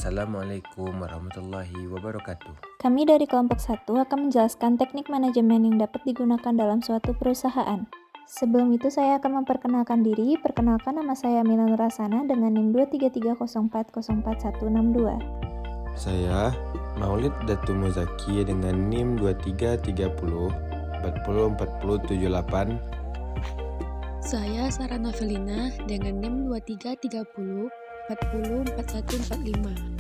Assalamualaikum warahmatullahi wabarakatuh. Kami dari kelompok 1 akan menjelaskan teknik manajemen yang dapat digunakan dalam suatu perusahaan. Sebelum itu saya akan memperkenalkan diri. Perkenalkan, nama saya Mila Nurasana dengan NIM 23304044162. Saya Maulid Datu Muzaki dengan NIM 2330 404078. Saya Sarah Novelina dengan NIM 2330 404145.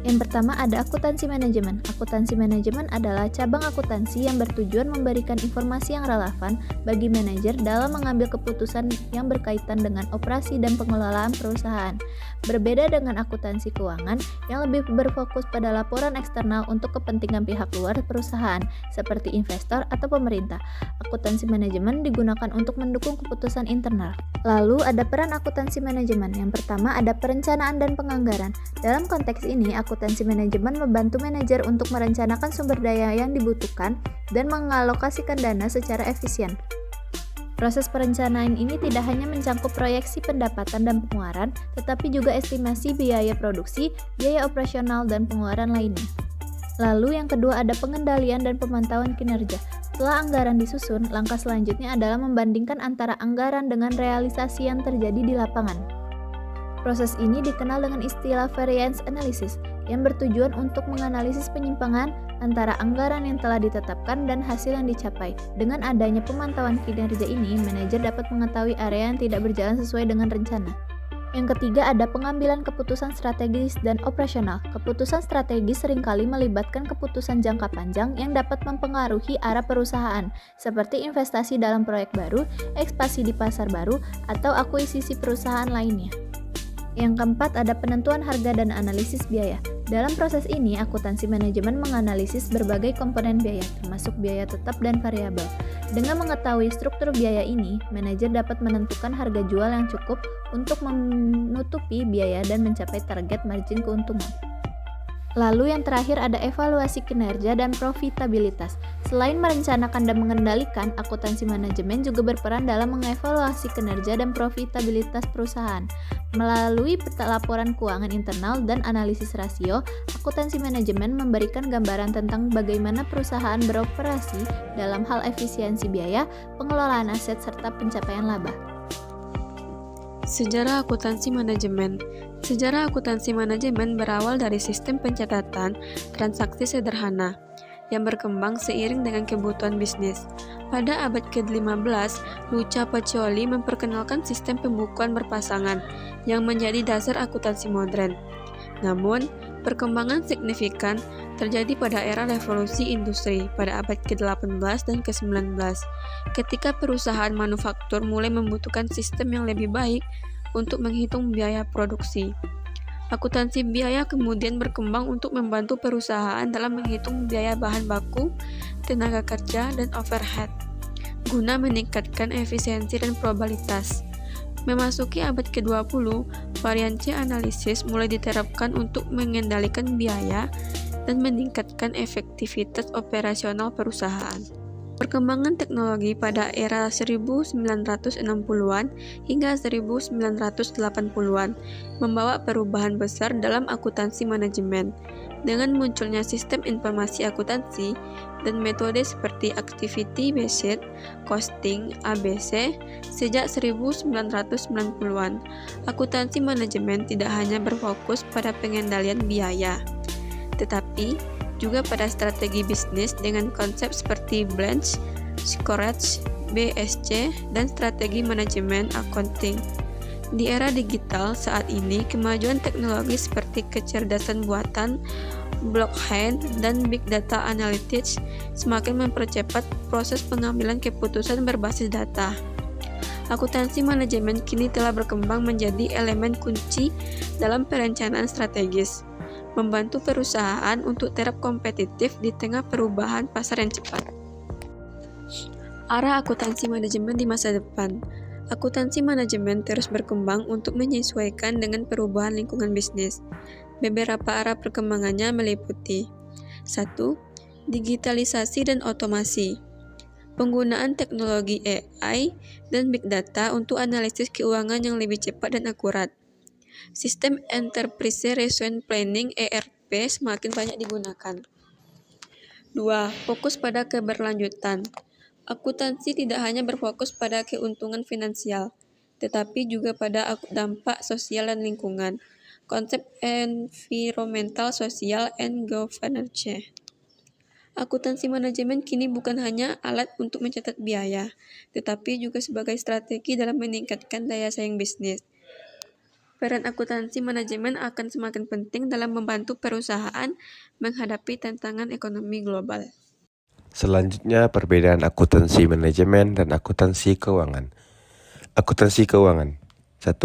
Yang pertama ada akuntansi manajemen. Akuntansi manajemen adalah cabang akuntansi yang bertujuan memberikan informasi yang relevan bagi manajer dalam mengambil keputusan yang berkaitan dengan operasi dan pengelolaan perusahaan. Berbeda dengan akuntansi keuangan yang lebih berfokus pada laporan eksternal untuk kepentingan pihak luar perusahaan, seperti investor atau pemerintah. Akuntansi manajemen digunakan untuk mendukung keputusan internal. Lalu ada peran akuntansi manajemen. Yang pertama ada perencanaan dan penganggaran. Dalam konteks ini, akuntansi manajemen membantu manajer untuk merencanakan sumber daya yang dibutuhkan dan mengalokasikan dana secara efisien. Proses perencanaan ini tidak hanya mencakup proyeksi pendapatan dan pengeluaran, tetapi juga estimasi biaya produksi, biaya operasional, dan pengeluaran lainnya. Lalu yang kedua ada pengendalian dan pemantauan kinerja. Setelah anggaran disusun, langkah selanjutnya adalah membandingkan antara anggaran dengan realisasi yang terjadi di lapangan. Proses ini dikenal dengan istilah variance analysis, yang bertujuan untuk menganalisis penyimpangan antara anggaran yang telah ditetapkan dan hasil yang dicapai. Dengan adanya pemantauan kinerja ini, manajer dapat mengetahui area yang tidak berjalan sesuai dengan rencana. Yang ketiga ada pengambilan keputusan strategis dan operasional. Keputusan strategis seringkali melibatkan keputusan jangka panjang yang dapat mempengaruhi arah perusahaan, seperti investasi dalam proyek baru, ekspansi di pasar baru, atau akuisisi perusahaan lainnya. Yang keempat ada penentuan harga dan analisis biaya. Dalam proses ini, akuntansi manajemen menganalisis berbagai komponen biaya, termasuk biaya tetap dan variabel. Dengan mengetahui struktur biaya ini, manajer dapat menentukan harga jual yang cukup untuk menutupi biaya dan mencapai target margin keuntungan. Lalu yang terakhir ada evaluasi kinerja dan profitabilitas. Selain merencanakan dan mengendalikan, akuntansi manajemen juga berperan dalam mengevaluasi kinerja dan profitabilitas perusahaan. Melalui laporan keuangan internal dan analisis rasio, akuntansi manajemen memberikan gambaran tentang bagaimana perusahaan beroperasi dalam hal efisiensi biaya, pengelolaan aset, serta pencapaian laba. Sejarah akuntansi manajemen. Sejarah akuntansi manajemen berawal dari sistem pencatatan transaksi sederhana yang berkembang seiring dengan kebutuhan bisnis. Pada abad ke-15, Luca Pacioli memperkenalkan sistem pembukuan berpasangan yang menjadi dasar akuntansi modern. Namun, perkembangan signifikan terjadi pada era revolusi industri pada abad ke-18 dan ke-19, ketika perusahaan manufaktur mulai membutuhkan sistem yang lebih baik untuk menghitung biaya produksi. Akuntansi biaya kemudian berkembang untuk membantu perusahaan dalam menghitung biaya bahan baku, tenaga kerja, dan overhead, guna meningkatkan efisiensi dan probabilitas. Memasuki abad ke-20, variance analisis mulai diterapkan untuk mengendalikan biaya dan meningkatkan efektivitas operasional perusahaan. Perkembangan teknologi pada era 1960-an hingga 1980-an membawa perubahan besar dalam akuntansi manajemen. Dengan munculnya sistem informasi akuntansi dan metode seperti activity based costing (ABC) sejak 1990-an, akuntansi manajemen tidak hanya berfokus pada pengendalian biaya, tetapi juga pada strategi bisnis dengan konsep seperti Blanche, Scourge, BSC, dan strategi manajemen accounting. Di era digital saat ini, kemajuan teknologi seperti kecerdasan buatan, blockchain, dan big data analytics semakin mempercepat proses pengambilan keputusan berbasis data. Akuntansi manajemen kini telah berkembang menjadi elemen kunci dalam perencanaan strategis, membantu perusahaan untuk tetap kompetitif di tengah perubahan pasar yang cepat. Arah akuntansi manajemen di masa depan. Akuntansi manajemen terus berkembang untuk menyesuaikan dengan perubahan lingkungan bisnis. Beberapa arah perkembangannya meliputi 1. Digitalisasi dan otomasi. Penggunaan teknologi AI dan big data untuk analisis keuangan yang lebih cepat dan akurat. Sistem Enterprise Resource Planning (ERP) semakin banyak digunakan. 2. Fokus pada keberlanjutan. Akuntansi tidak hanya berfokus pada keuntungan finansial, tetapi juga pada dampak sosial dan lingkungan. Konsep environmental, social, and governance. Akuntansi manajemen kini bukan hanya alat untuk mencatat biaya, tetapi juga sebagai strategi dalam meningkatkan daya saing bisnis. Peran akuntansi manajemen akan semakin penting dalam membantu perusahaan menghadapi tantangan ekonomi global. Selanjutnya, perbedaan akuntansi manajemen dan akuntansi keuangan. Akuntansi keuangan. 1.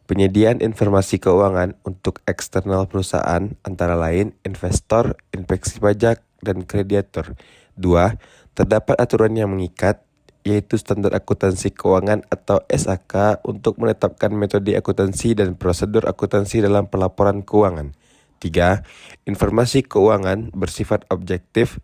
Penyediaan informasi keuangan untuk eksternal perusahaan antara lain investor, inspeksi pajak, dan kreditor. 2. Terdapat aturan yang mengikat, yaitu standar akuntansi keuangan atau SAK untuk menetapkan metode akuntansi dan prosedur akuntansi dalam pelaporan keuangan. 3. Informasi keuangan bersifat objektif,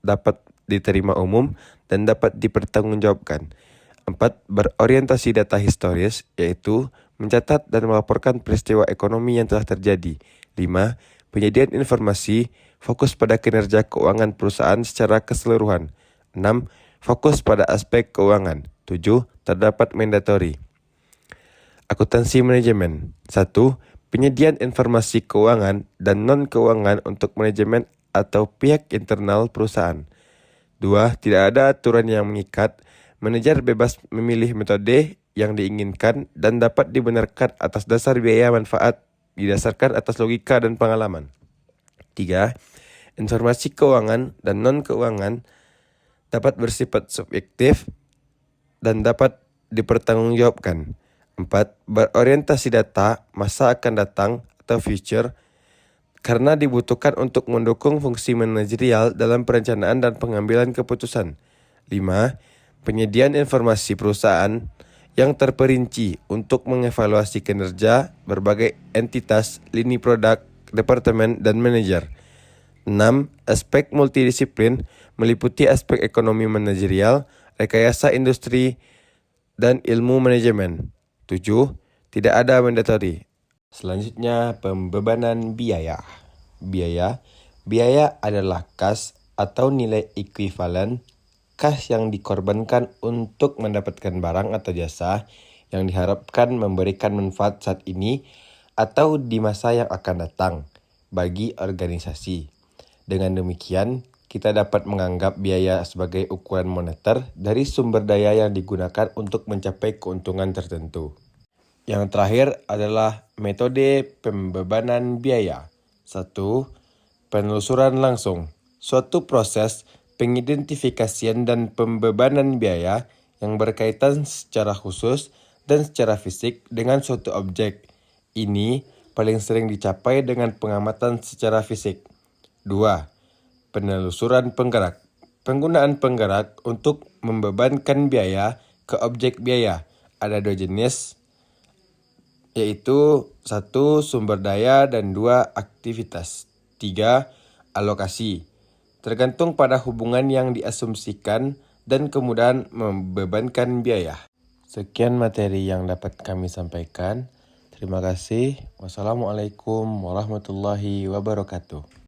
dapat diterima umum, dan dapat dipertanggungjawabkan. 4. Berorientasi data historis, yaitu mencatat dan melaporkan peristiwa ekonomi yang telah terjadi. 5. Penyediaan informasi fokus pada kinerja keuangan perusahaan secara keseluruhan. 6. Fokus pada aspek keuangan. 7. Terdapat mandatory. Akuntansi manajemen. 1. Penyediaan informasi keuangan dan non-keuangan untuk manajemen atau pihak internal perusahaan. 2. Tidak ada aturan yang mengikat. Manajer bebas memilih metode yang diinginkan dan dapat dibenarkan atas dasar biaya manfaat didasarkan atas logika dan pengalaman. 3. Informasi keuangan dan non-keuangan dapat bersifat subjektif dan dapat dipertanggungjawabkan. 4. Berorientasi data masa akan datang atau future karena dibutuhkan untuk mendukung fungsi manajerial dalam perencanaan dan pengambilan keputusan. 5. Penyediaan informasi perusahaan yang terperinci untuk mengevaluasi kinerja berbagai entitas, lini produk, departemen, dan manajer. 6. Aspek multidisiplin meliputi aspek ekonomi manajerial, rekayasa industri, dan ilmu manajemen. 7. Tidak ada mandatory. Selanjutnya, pembebanan biaya. Biaya adalah kas atau nilai ekuivalen kas yang dikorbankan untuk mendapatkan barang atau jasa yang diharapkan memberikan manfaat saat ini atau di masa yang akan datang bagi organisasi. Dengan demikian, kita dapat menganggap biaya sebagai ukuran moneter dari sumber daya yang digunakan untuk mencapai keuntungan tertentu. Yang terakhir adalah metode pembebanan biaya. 1. Penelusuran langsung. Suatu proses pengidentifikasian dan pembebanan biaya yang berkaitan secara khusus dan secara fisik dengan suatu objek. Ini paling sering dicapai dengan pengamatan secara fisik. 2. Penelusuran penggerak. Penggunaan penggerak untuk membebankan biaya ke objek biaya. Ada 2 jenis, yaitu 1. Sumber daya dan 2. Aktivitas. 3. Alokasi. Tergantung pada hubungan yang diasumsikan dan kemudahan membebankan biaya. Sekian materi yang dapat kami sampaikan. Terima kasih. Wassalamualaikum warahmatullahi wabarakatuh.